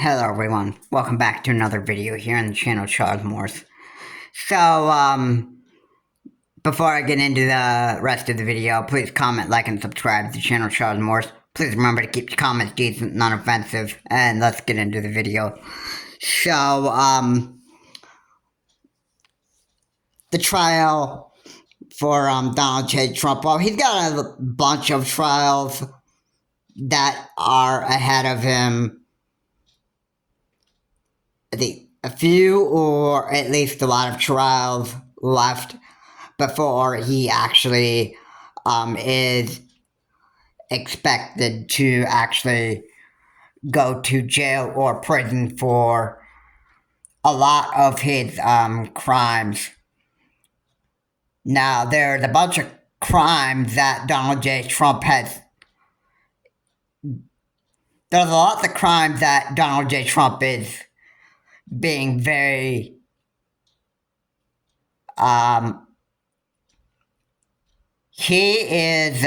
Hello everyone, welcome back to another video here on the channel Charles Morse. Before I get into the rest of the video, please comment, like, and subscribe to the channel Charles Morse. Please remember to keep the comments decent, non-offensive, and let's get into the video. The trial for Donald J. Trump, well, he's got a bunch of trials that are ahead of him. A few, or at least a lot of trials left before he actually is expected to actually go to jail or prison for a lot of his crimes. Now, there's a bunch of crimes that Donald J. Trump has. There's lots of crimes that Donald J. Trump is being very he is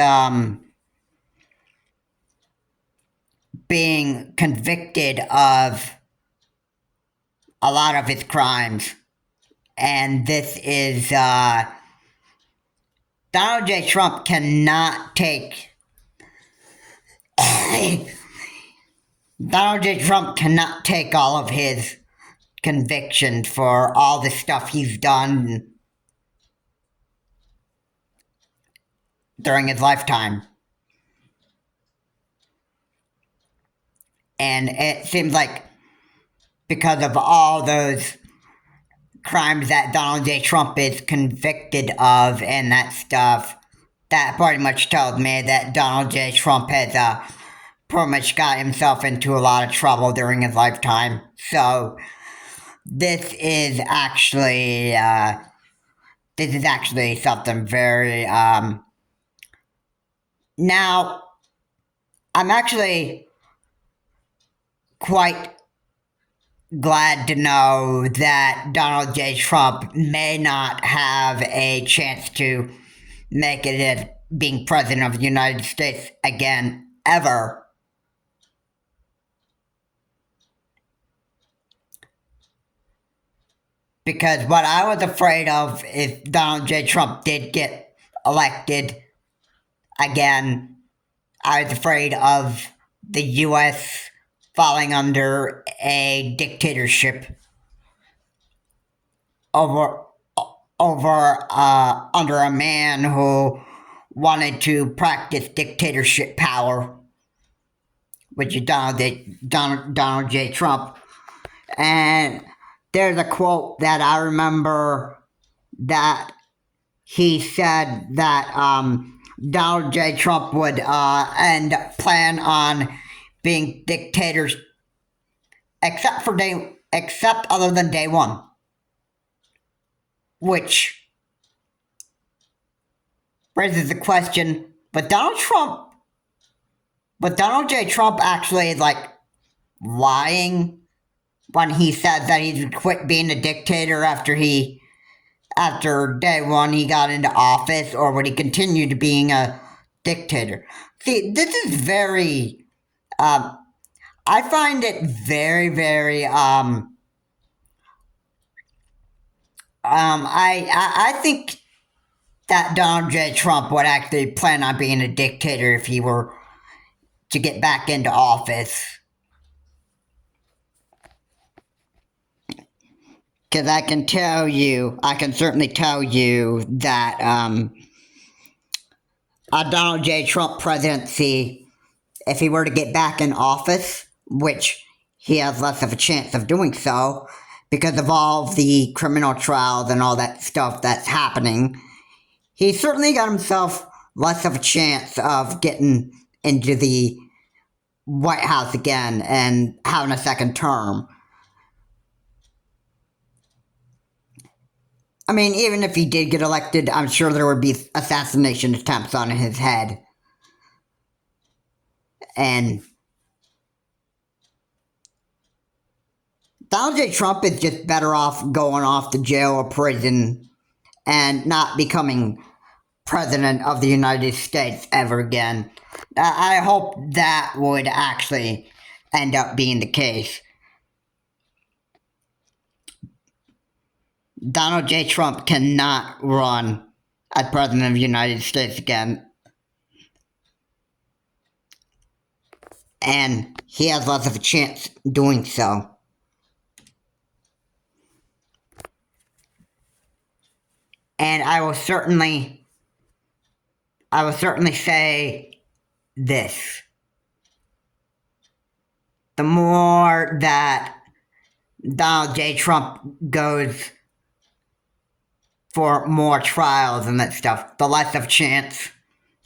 being convicted of a lot of his crimes, and this is Donald J. Trump cannot take Donald J. Trump cannot take all of his convictions for all the stuff he's done during his lifetime. And it seems like because of all those crimes that Donald J. Trump is convicted of and that stuff, that pretty much tells me that Donald J. Trump has pretty much got himself into a lot of trouble during his lifetime. So this is actually something very now, I'm actually quite glad to know that Donald J. Trump may not have a chance to make it as being president of the United States again, ever. Because what I was afraid of if Donald J. Trump did get elected again, I was afraid of the U.S. falling under a dictatorship under a man who wanted to practice dictatorship power, which is Donald J. Trump. And there's a quote that I remember that he said that Donald J. Trump would plan on being dictators except other than day one, which raises the question, but Donald J. Trump actually like lying when he said that he would quit being a dictator after day one he got into office, or would he continue to being a dictator? See, this is very, I find it very, very, I think that Donald J. Trump would actually plan on being a dictator if he were to get back into office. Because I can certainly tell you that a Donald J. Trump presidency, if he were to get back in office, which he has less of a chance of doing so because of all the criminal trials and all that stuff that's happening, he certainly got himself less of a chance of getting into the White House again and having a second term. I mean, even if he did get elected, I'm sure there would be assassination attempts on his head. And Donald J. Trump is just better off going off to jail or prison and not becoming president of the United States ever again. I hope that would actually end up being the case. Donald J. Trump cannot run as President of the United States again. And he has less of a chance doing so. And I will certainly say this. The more that Donald J. Trump goes for more trials and that stuff, the less of chance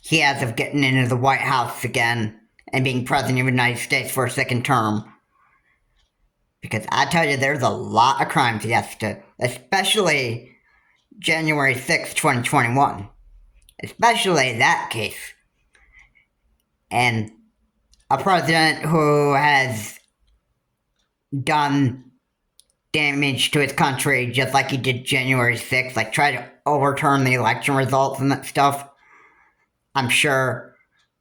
he has of getting into the White House again and being President of the United States for a second term. Because I tell you, there's a lot of crimes he has to, especially January 6, 2021. Especially that case. And a president who has done damage to his country just like he did January 6th, like try to overturn the election results and that stuff, I'm sure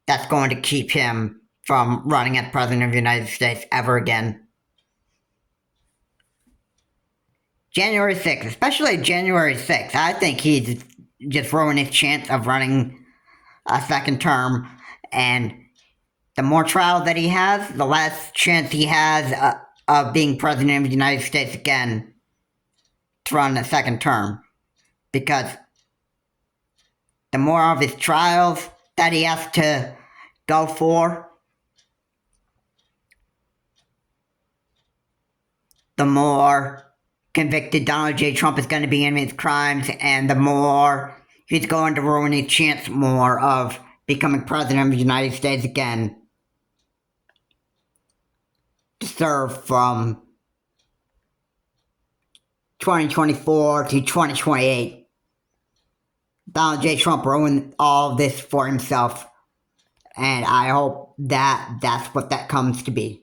that's going to keep him from running as President of the United States ever again. January 6th, especially January 6th, I think he's just ruined his chance of running a second term, and the more trial that he has, the less chance he has of being President of the United States again to run a second term. Because the more of his trials that he has to go for, the more convicted Donald J. Trump is going to be in his crimes, and the more he's going to ruin his chance more of becoming President of the United States again to serve from 2024 to 2028. Donald J. Trump ruined all of this for himself, and I hope that that's what that comes to be.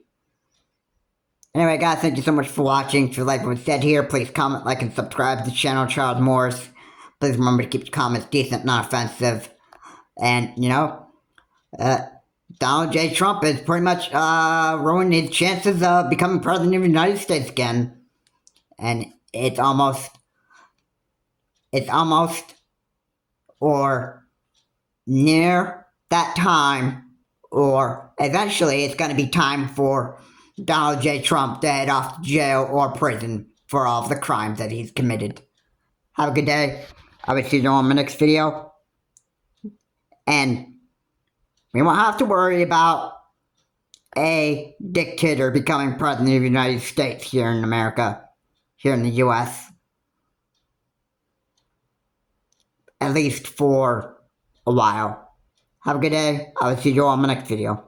Anyway, guys, thank you so much for watching. If you like what was said here, please comment, like, and subscribe to the channel, Charles Morris. Please remember to keep your comments decent, not offensive. And, Donald J. Trump is pretty much ruined his chances of becoming President of the United States again. And it's almost, or near that time, or eventually it's going to be time for Donald J. Trump to head off to jail or prison for all of the crimes that he's committed. Have a good day. I will see you on my next video. And we won't have to worry about a dictator becoming President of the United States here in America, here in the U.S. At least for a while. Have a good day. I will see you on my next video.